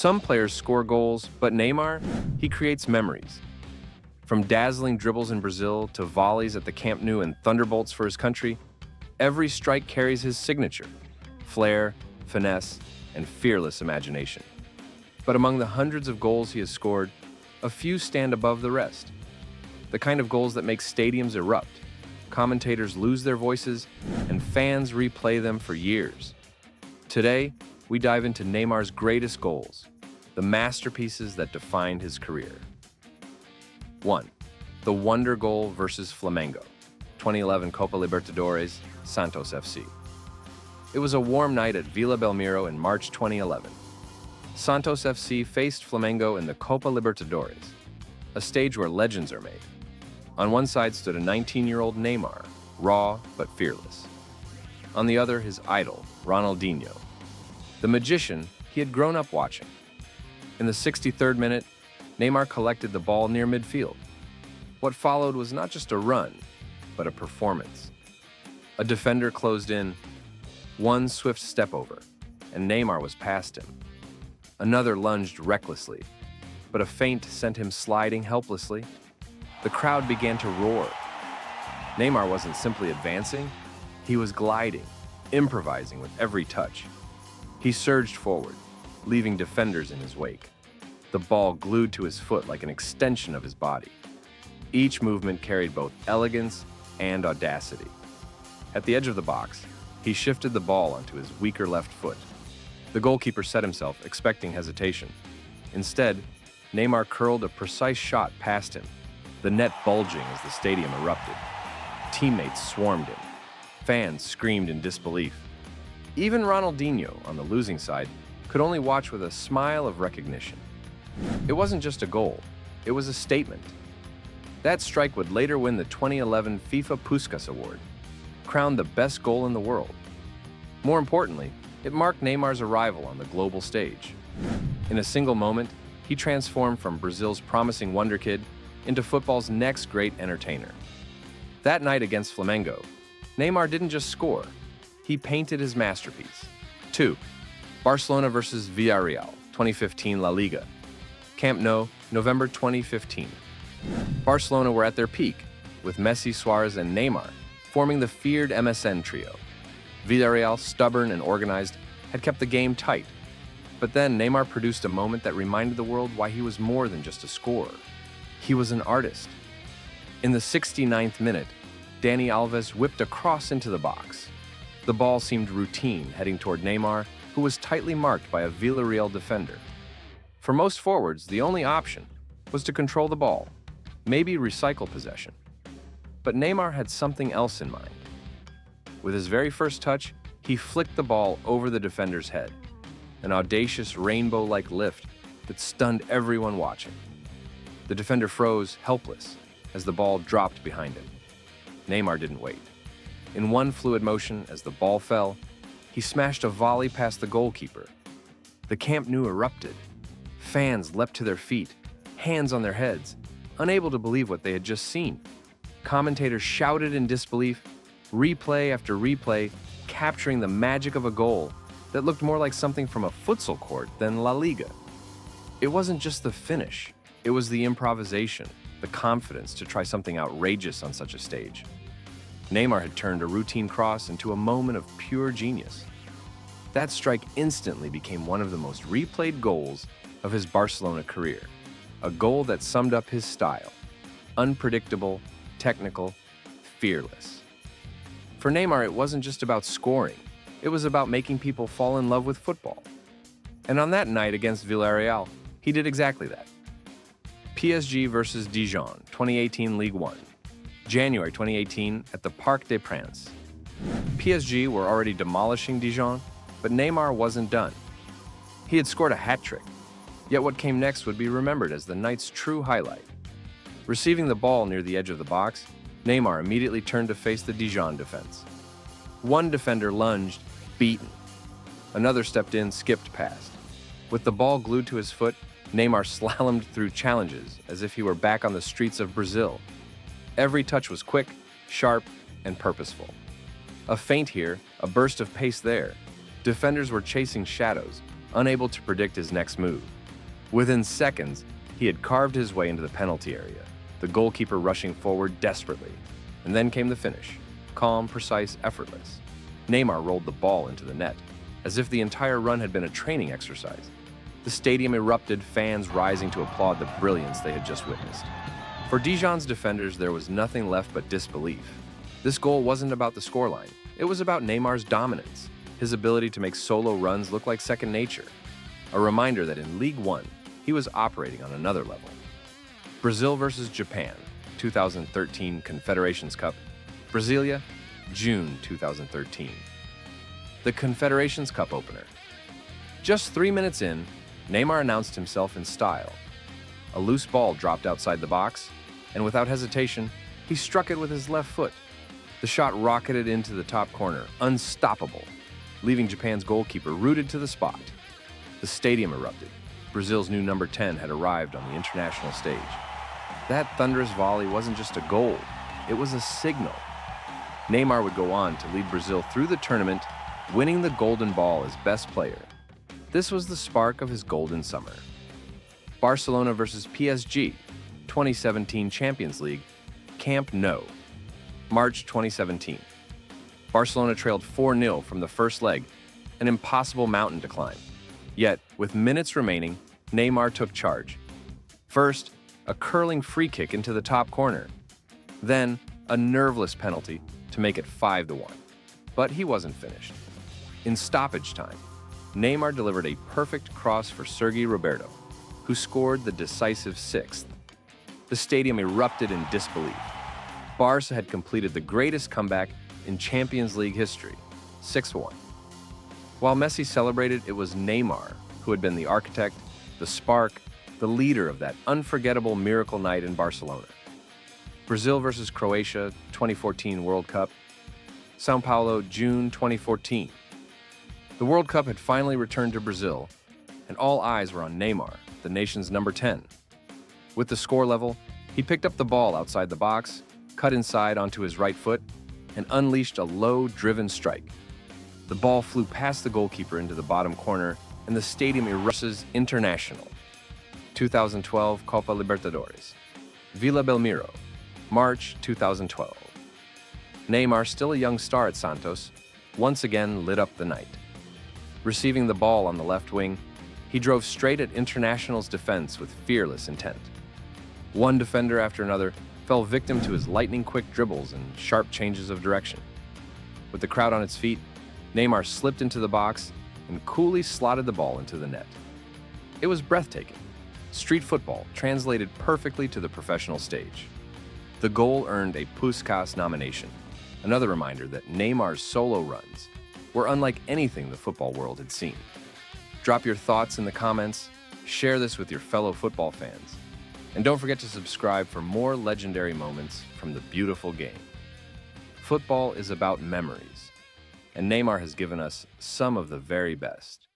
Some players score goals, but Neymar, he creates memories. From dazzling dribbles in Brazil to volleys at the Camp Nou and thunderbolts for his country, every strike carries his signature: flair, finesse, and fearless imagination. But among the hundreds of goals he has scored, a few stand above the rest. The kind of goals that make stadiums erupt, commentators lose their voices, and fans replay them for years. Today, we dive into Neymar's greatest goals, the masterpieces that defined his career. 1. The Wonder Goal versus Flamengo, 2011 Copa Libertadores, Santos FC. It was a warm night at Vila Belmiro in March 2011. Santos FC faced Flamengo in the Copa Libertadores, a stage where legends are made. On one side stood a 19-year-old Neymar, raw but fearless. On the other, his idol, Ronaldinho. The magician he had grown up watching. In the 63rd minute, Neymar collected the ball near midfield. What followed was not just a run, but a performance. A defender closed in, one swift step over, and Neymar was past him. Another lunged recklessly, but a feint sent him sliding helplessly. The crowd began to roar. Neymar wasn't simply advancing, he was gliding, improvising with every touch. He surged forward, leaving defenders in his wake, the ball glued to his foot like an extension of his body. Each movement carried both elegance and audacity. At the edge of the box, he shifted the ball onto his weaker left foot. The goalkeeper set himself, expecting hesitation. Instead, Neymar curled a precise shot past him, the net bulging as the stadium erupted. Teammates swarmed him. Fans screamed in disbelief. Even Ronaldinho, on the losing side, could only watch with a smile of recognition. It wasn't just a goal, it was a statement. That strike would later win the 2011 FIFA Puskás Award, crowned the best goal in the world. More importantly, it marked Neymar's arrival on the global stage. In a single moment, he transformed from Brazil's promising wonder kid into football's next great entertainer. That night against Flamengo, Neymar didn't just score, he painted his masterpiece. 2. Barcelona versus Villarreal, 2015 La Liga. Camp Nou, November 2015. Barcelona were at their peak, with Messi, Suarez, and Neymar forming the feared MSN trio. Villarreal, stubborn and organized, had kept the game tight. But then Neymar produced a moment that reminded the world why he was more than just a scorer. He was an artist. In the 69th minute, Dani Alves whipped a cross into the box. The ball seemed routine, heading toward Neymar, who was tightly marked by a Villarreal defender. For most forwards, the only option was to control the ball, maybe recycle possession. But Neymar had something else in mind. With his very first touch, he flicked the ball over the defender's head, an audacious rainbow-like lift that stunned everyone watching. The defender froze, helpless, as the ball dropped behind him. Neymar didn't wait. In one fluid motion, as the ball fell, he smashed a volley past the goalkeeper. The Camp Nou erupted. Fans leapt to their feet, hands on their heads, unable to believe what they had just seen. Commentators shouted in disbelief, replay after replay, capturing the magic of a goal that looked more like something from a futsal court than La Liga. It wasn't just the finish, it was the improvisation, the confidence to try something outrageous on such a stage. Neymar had turned a routine cross into a moment of pure genius. That strike instantly became one of the most replayed goals of his Barcelona career, a goal that summed up his style: unpredictable, technical, fearless. For Neymar, it wasn't just about scoring, it was about making people fall in love with football. And on that night against Villarreal, he did exactly that. PSG versus Dijon, 2018 Ligue 1. January 2018 at the Parc des Princes. PSG were already demolishing Dijon, but Neymar wasn't done. He had scored a hat-trick, yet what came next would be remembered as the night's true highlight. Receiving the ball near the edge of the box, Neymar immediately turned to face the Dijon defense. One defender lunged, beaten. Another stepped in, skipped past. With the ball glued to his foot, Neymar slalomed through challenges as if he were back on the streets of Brazil. Every touch was quick, sharp, and purposeful. A feint here, a burst of pace there. Defenders were chasing shadows, unable to predict his next move. Within seconds, he had carved his way into the penalty area, the goalkeeper rushing forward desperately. And then came the finish. Calm, precise, effortless. Neymar rolled the ball into the net, as if the entire run had been a training exercise. The stadium erupted, fans rising to applaud the brilliance they had just witnessed. For Dijon's defenders, there was nothing left but disbelief. This goal wasn't about the scoreline. It was about Neymar's dominance, his ability to make solo runs look like second nature. A reminder that in League One, he was operating on another level. Brazil versus Japan, 2013 Confederations Cup, Brasilia, June 2013. The Confederations Cup opener. Just 3 minutes in, Neymar announced himself in style. A loose ball dropped outside the box, and without hesitation, he struck it with his left foot. The shot rocketed into the top corner, unstoppable, leaving Japan's goalkeeper rooted to the spot. The stadium erupted. Brazil's new number 10 had arrived on the international stage. That thunderous volley wasn't just a goal, it was a signal. Neymar would go on to lead Brazil through the tournament, winning the Golden Ball as best player. This was the spark of his golden summer. Barcelona versus PSG, 2017 Champions League, Camp Nou, March 2017. Barcelona trailed 4-0 from the first leg, an impossible mountain to climb. Yet, with minutes remaining, Neymar took charge. First, a curling free kick into the top corner. Then, a nerveless penalty to make it 5-1. But he wasn't finished. In stoppage time, Neymar delivered a perfect cross for Sergi Roberto, who scored the decisive sixth. The stadium erupted in disbelief. Barca had completed the greatest comeback in Champions League history, 6-1. While Messi celebrated, it was Neymar who had been the architect, the spark, the leader of that unforgettable miracle night in Barcelona. Brazil versus Croatia, 2014 World Cup, São Paulo, June 2014. The World Cup had finally returned to Brazil, and all eyes were on Neymar, the nation's number 10. With the score level, he picked up the ball outside the box, cut inside onto his right foot, and unleashed a low-driven strike. The ball flew past the goalkeeper into the bottom corner, and the stadium erupted. International, 2012 Copa Libertadores, Vila Belmiro, March 2012. Neymar, still a young star at Santos, once again lit up the night. Receiving the ball on the left wing, he drove straight at Internacional's defense with fearless intent. One defender after another fell victim to his lightning-quick dribbles and sharp changes of direction. With the crowd on its feet, Neymar slipped into the box and coolly slotted the ball into the net. It was breathtaking. Street football translated perfectly to the professional stage. The goal earned a Puskás nomination, another reminder that Neymar's solo runs were unlike anything the football world had seen. Drop your thoughts in the comments, share this with your fellow football fans, and don't forget to subscribe for more legendary moments from the beautiful game. Football is about memories, and Neymar has given us some of the very best.